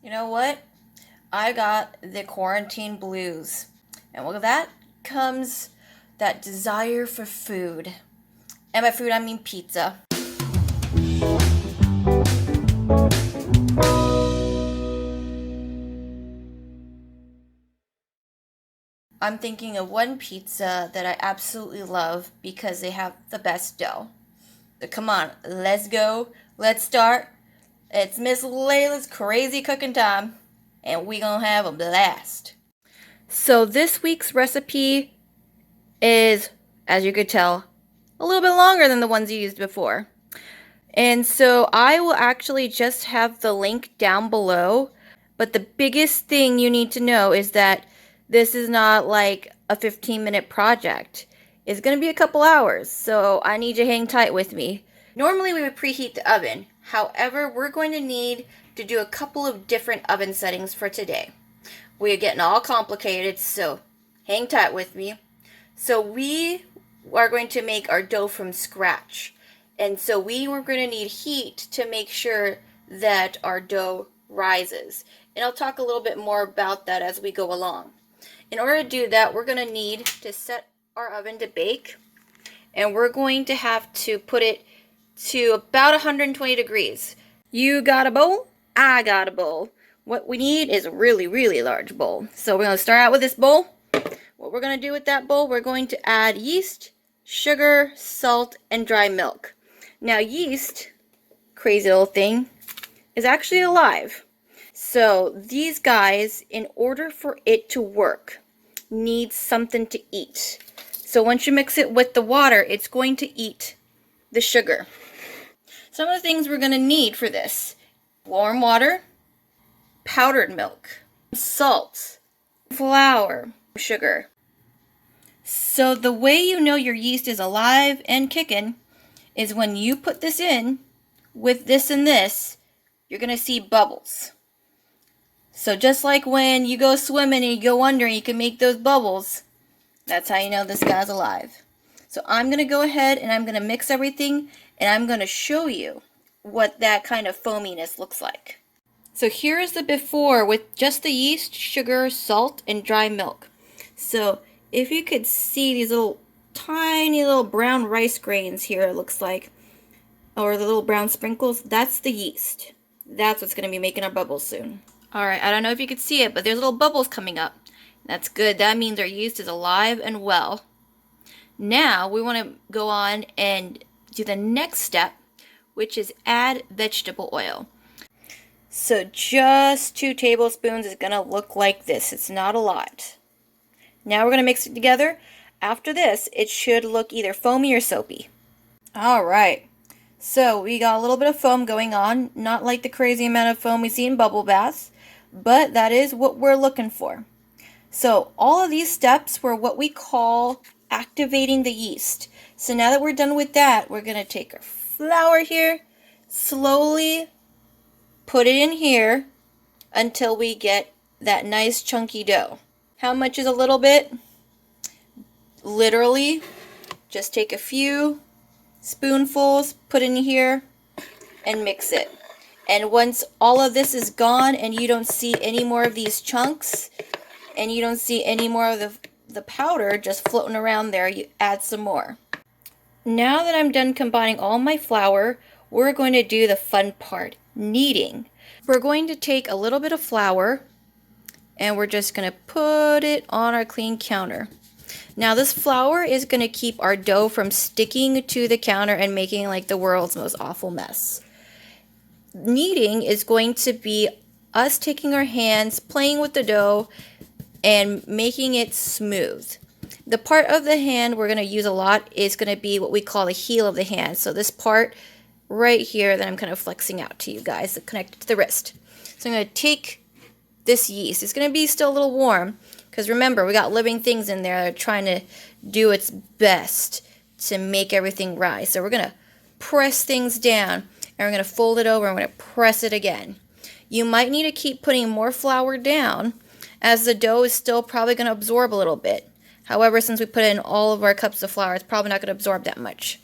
You know what? I got the quarantine blues. And with that comes that desire for food. And by food, I mean pizza. I'm thinking of one pizza that I absolutely love because they have the best dough. So come on, let's go. Let's start. It's Miss Leila's crazy cooking time, and we gonna have a blast. So this week's recipe is, as you could tell, a little bit longer than the ones you used before. And so I will actually just have the link down below. But the biggest thing you need to know is that this is not like a 15-minute project. It's going to be a couple hours, so I need you to hang tight with me. Normally we would preheat the oven. However, we're going to need to do a couple of different oven settings for today. We're getting all complicated, so hang tight with me. So we are going to make our dough from scratch. And so we were going to need heat to make sure that our dough rises. And I'll talk a little bit more about that as we go along. In order to do that, we're going to need to set our oven to bake. And we're going to have to put it to about 120 degrees. You got a bowl? I got a bowl. What we need is a really, really large bowl. So we're going to start out with this bowl. What we're going to do with that bowl, we're going to add yeast, sugar, salt, and dry milk. Now yeast, crazy little thing, is actually alive. So these guys, in order for it to work, need something to eat. So once you mix it with the water, it's going to eat the sugar. Some of the things we're going to need for this: warm water, powdered milk, salt, flour, sugar. So the way you know your yeast is alive and kicking is when you put this in with this and this, you're going to see bubbles. So just like when you go swimming and you go under and you can make those bubbles, that's how you know this guy's alive. So I'm going to go ahead and I'm going to mix everything, and I'm going to show you what that kind of foaminess looks like. So here is the before with just the yeast, sugar, salt, and dry milk. So if you could see these little tiny little brown rice grains here, it looks like, or the little brown sprinkles, that's the yeast. That's what's going to be making our bubbles soon. Alright, I don't know if you could see it, but there's little bubbles coming up. That's good. That means our yeast is alive and well. Now we want to go on and do the next step, which is add vegetable oil. So just 2 tablespoons is going to look like this. It's not a lot. Now we're going to mix it together. After this, it should look either foamy or soapy. Alright, so we got a little bit of foam going on. Not like the crazy amount of foam we see in bubble baths, but that is what we're looking for. So all of these steps were what we call activating the yeast. So now that we're done with that, we're going to take our flour here, slowly put it in here until we get that nice chunky dough. How much is a little bit? Literally, just take a few spoonfuls, put in here, and mix it. And once all of this is gone and you don't see any more of these chunks, and you don't see any more of the powder just floating around there, you add some more. Now that I'm done combining all my flour, we're going to do the fun part, kneading. We're going to take a little bit of flour, and we're just going to put it on our clean counter. Now this flour is going to keep our dough from sticking to the counter and making like the world's most awful mess. Kneading is going to be us taking our hands, playing with the dough, and making it smooth. The part of the hand we're going to use a lot is going to be what we call the heel of the hand. So this part right here that I'm kind of flexing out to you guys, connected to the wrist. So I'm going to take this yeast. It's going to be still a little warm because remember, we got living things in there that are trying to do its best to make everything rise. So we're going to press things down, and we're going to fold it over, and we're going to press it again. You might need to keep putting more flour down, as the dough is still probably going to absorb a little bit. However, since we put in all of our cups of flour, it's probably not going to absorb that much.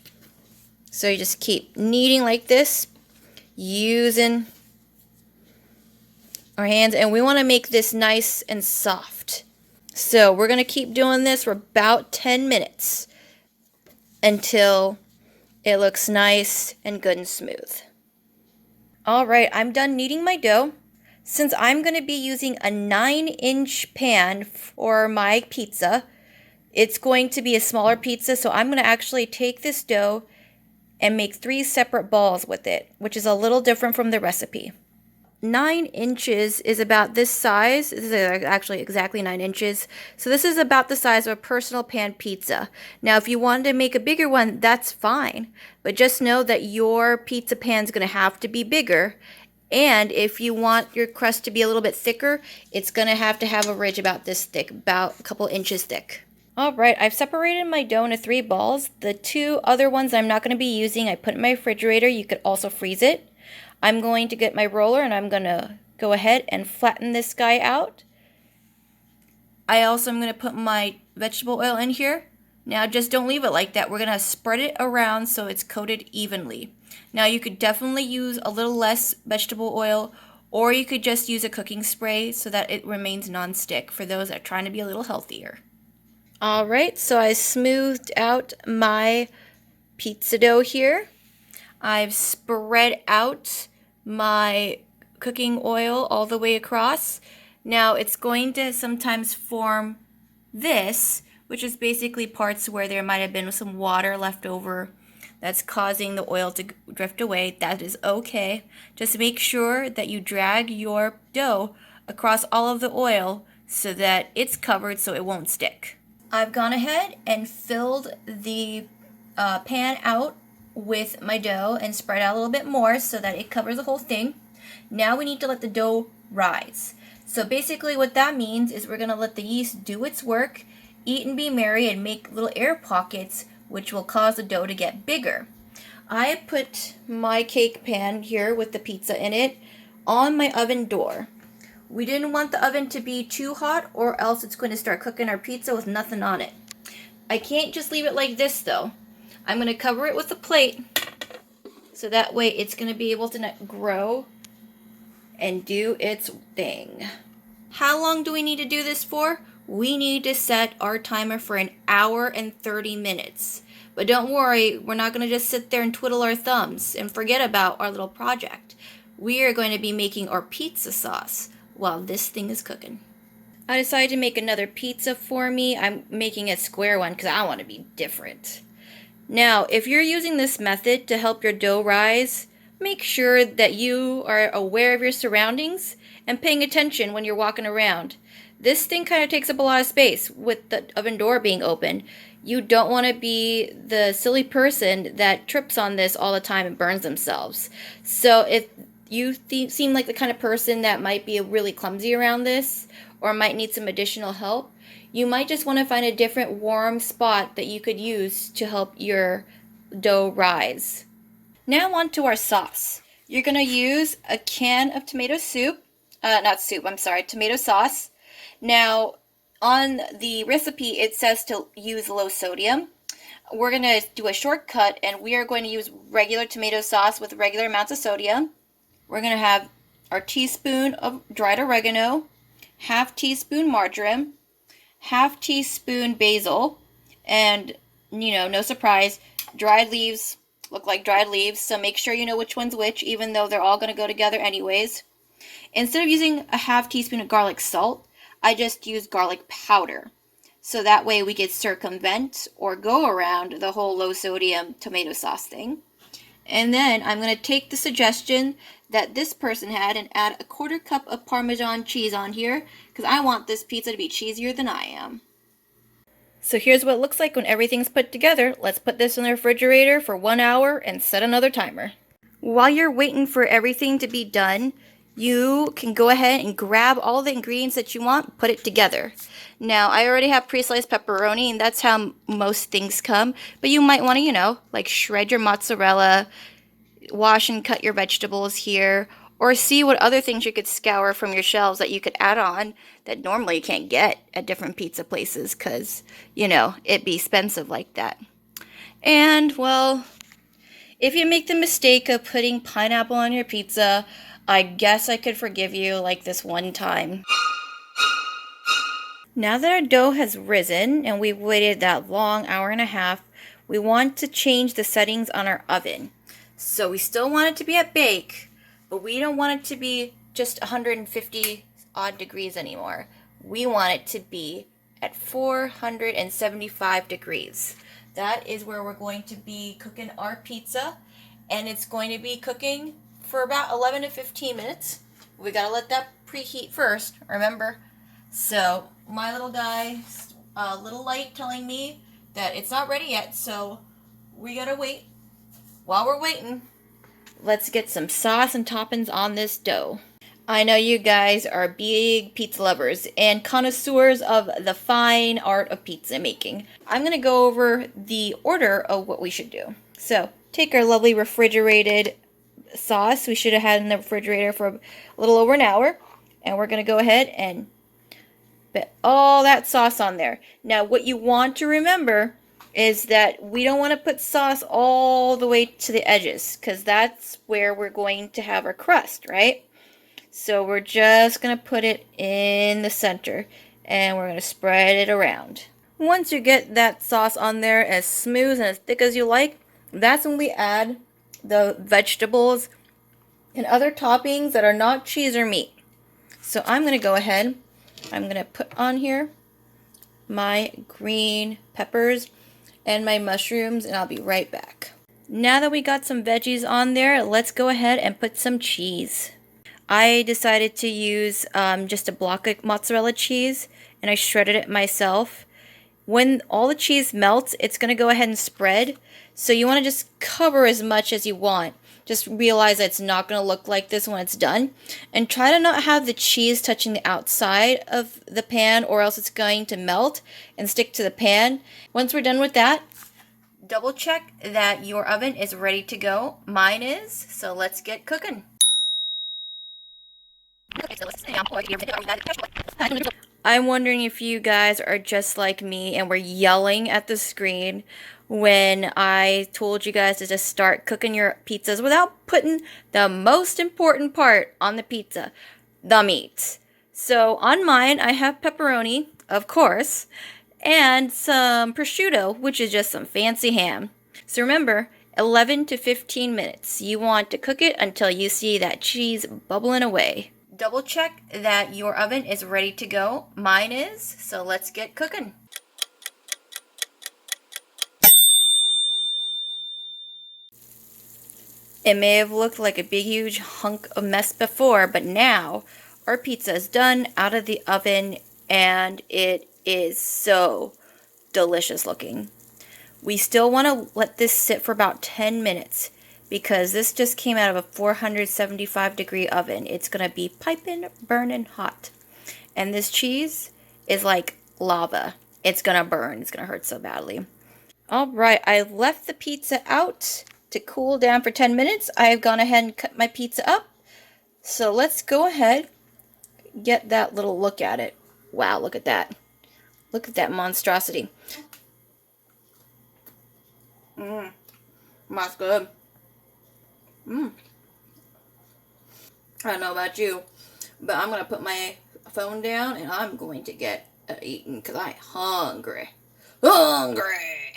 So you just keep kneading like this, using our hands, and we want to make this nice and soft. So we're going to keep doing this for about 10 minutes until it looks nice and good and smooth. Alright, I'm done kneading my dough. Since I'm going to be using a 9-inch pan for my pizza, it's going to be a smaller pizza, so I'm going to actually take this dough and make 3 separate balls with it, which is a little different from the recipe. 9 inches is about this size. This is actually exactly 9 inches. So this is about the size of a personal pan pizza. Now, if you wanted to make a bigger one, that's fine. But just know that your pizza pan is going to have to be bigger. And if you want your crust to be a little bit thicker, it's going to have a ridge about this thick, about a couple inches thick. Alright, I've separated my dough into 3 balls. The 2 other ones I'm not going to be using, I put in my refrigerator. You could also freeze it. I'm going to get my roller and I'm going to go ahead and flatten this guy out. I also am going to put my vegetable oil in here. Now just don't leave it like that. We're going to spread it around so it's coated evenly. Now you could definitely use a little less vegetable oil, or you could just use a cooking spray so that it remains non-stick for those that are trying to be a little healthier. Alright, so I smoothed out my pizza dough here. I've spread out my cooking oil all the way across. Now it's going to sometimes form this, which is basically parts where there might have been some water left over that's causing the oil to drift away. That is okay. Just make sure that you drag your dough across all of the oil so that it's covered so it won't stick. I've gone ahead and filled the pan out with my dough and spread out a little bit more so that it covers the whole thing. Now we need to let the dough rise. So basically what that means is we're going to let the yeast do its work, eat and be merry, and make little air pockets, which will cause the dough to get bigger. I put my cake pan here with the pizza in it on my oven door. We didn't want the oven to be too hot or else it's going to start cooking our pizza with nothing on it. I can't just leave it like this though. I'm going to cover it with a plate so that way it's going to be able to grow and do its thing. How long do we need to do this for? We need to set our timer for 1 hour and 30 minutes. But don't worry, we're not going to just sit there and twiddle our thumbs and forget about our little project. We are going to be making our pizza sauce while this thing is cooking. I decided to make another pizza for me. I'm making a square one because I want to be different. Now, if you're using this method to help your dough rise, make sure that you are aware of your surroundings and paying attention when you're walking around. This thing kind of takes up a lot of space with the oven door being open. You don't want to be the silly person that trips on this all the time and burns themselves. So if you seem like the kind of person that might be really clumsy around this or might need some additional help, you might just want to find a different warm spot that you could use to help your dough rise. Now on to our sauce. You're going to use a can of tomato sauce. Now, on the recipe, it says to use low sodium. We're going to do a shortcut, and we are going to use regular tomato sauce with regular amounts of sodium. We're going to have our teaspoon of dried oregano, half teaspoon marjoram, half teaspoon basil, and, no surprise, dried leaves look like dried leaves, so make sure you know which one's which, even though they're all going to go together anyways. Instead of using a half teaspoon of garlic salt, I just use garlic powder. So that way we could circumvent or go around the whole low sodium tomato sauce thing. And then I'm going to take the suggestion that this person had and add a 1/4 cup of Parmesan cheese on here because I want this pizza to be cheesier than I am. So here's what it looks like when everything's put together. Let's put this in the refrigerator for 1 hour and set another timer. While you're waiting for everything to be done, you can go ahead and grab all the ingredients that you want, put it together. Now, I already have pre-sliced pepperoni, and that's how most things come. But you might want to, like shred your mozzarella, wash and cut your vegetables here, or see what other things you could scour from your shelves that you could add on that normally you can't get at different pizza places because, it'd be expensive like that. And, well, if you make the mistake of putting pineapple on your pizza, I guess I could forgive you like this one time. Now that our dough has risen and we've waited that long hour and a half, we want to change the settings on our oven. So we still want it to be at bake, but we don't want it to be just 150 odd degrees anymore. We want it to be at 475 degrees. That is where we're going to be cooking our pizza, and it's going to be cooking for about 11 to 15 minutes. We gotta let that preheat first, remember? So my little guy's a little light telling me that it's not ready yet, so we gotta wait. While we're waiting, let's get some sauce and toppings on this dough. I know you guys are big pizza lovers and connoisseurs of the fine art of pizza making. I'm going to go over the order of what we should do. So, take our lovely refrigerated sauce we should have had in the refrigerator for a little over an hour. And we're going to go ahead and put all that sauce on there. Now, what you want to remember is that we don't want to put sauce all the way to the edges, because that's where we're going to have our crust, right? So we're just going to put it in the center, and we're going to spread it around. Once you get that sauce on there as smooth and as thick as you like, that's when we add the vegetables and other toppings that are not cheese or meat. So I'm going to go ahead, I'm going to put on here my green peppers and my mushrooms, and I'll be right back. Now that we got some veggies on there, let's go ahead and put some cheese. I decided to use just a block of mozzarella cheese, and I shredded it myself. When all the cheese melts, it's going to go ahead and spread. So you want to just cover as much as you want. Just realize that it's not going to look like this when it's done. And try to not have the cheese touching the outside of the pan, or else it's going to melt and stick to the pan. Once we're done with that, double check that your oven is ready to go. Mine is, so let's get cooking. I'm wondering if you guys are just like me and were yelling at the screen when I told you guys to just start cooking your pizzas without putting the most important part on the pizza, the meat. So on mine, I have pepperoni, of course, and some prosciutto, which is just some fancy ham. So remember, 11 to 15 minutes. You want to cook it until you see that cheese bubbling away. Double check that your oven is ready to go. Mine is, so let's get cooking. It may have looked like a big huge hunk of mess before, but now our pizza is done out of the oven and it is so delicious looking. We still want to let this sit for about 10 minutes. Because this just came out of a 475 degree oven. It's going to be piping, burning hot. And this cheese is like lava. It's going to burn. It's going to hurt so badly. Alright, I left the pizza out to cool down for 10 minutes. I have gone ahead and cut my pizza up. So let's go ahead, get that little look at it. Wow, look at that. Look at that monstrosity. That's good. I don't know about you, but I'm going to put my phone down and I'm going to get eaten because I'm hungry. Hungry!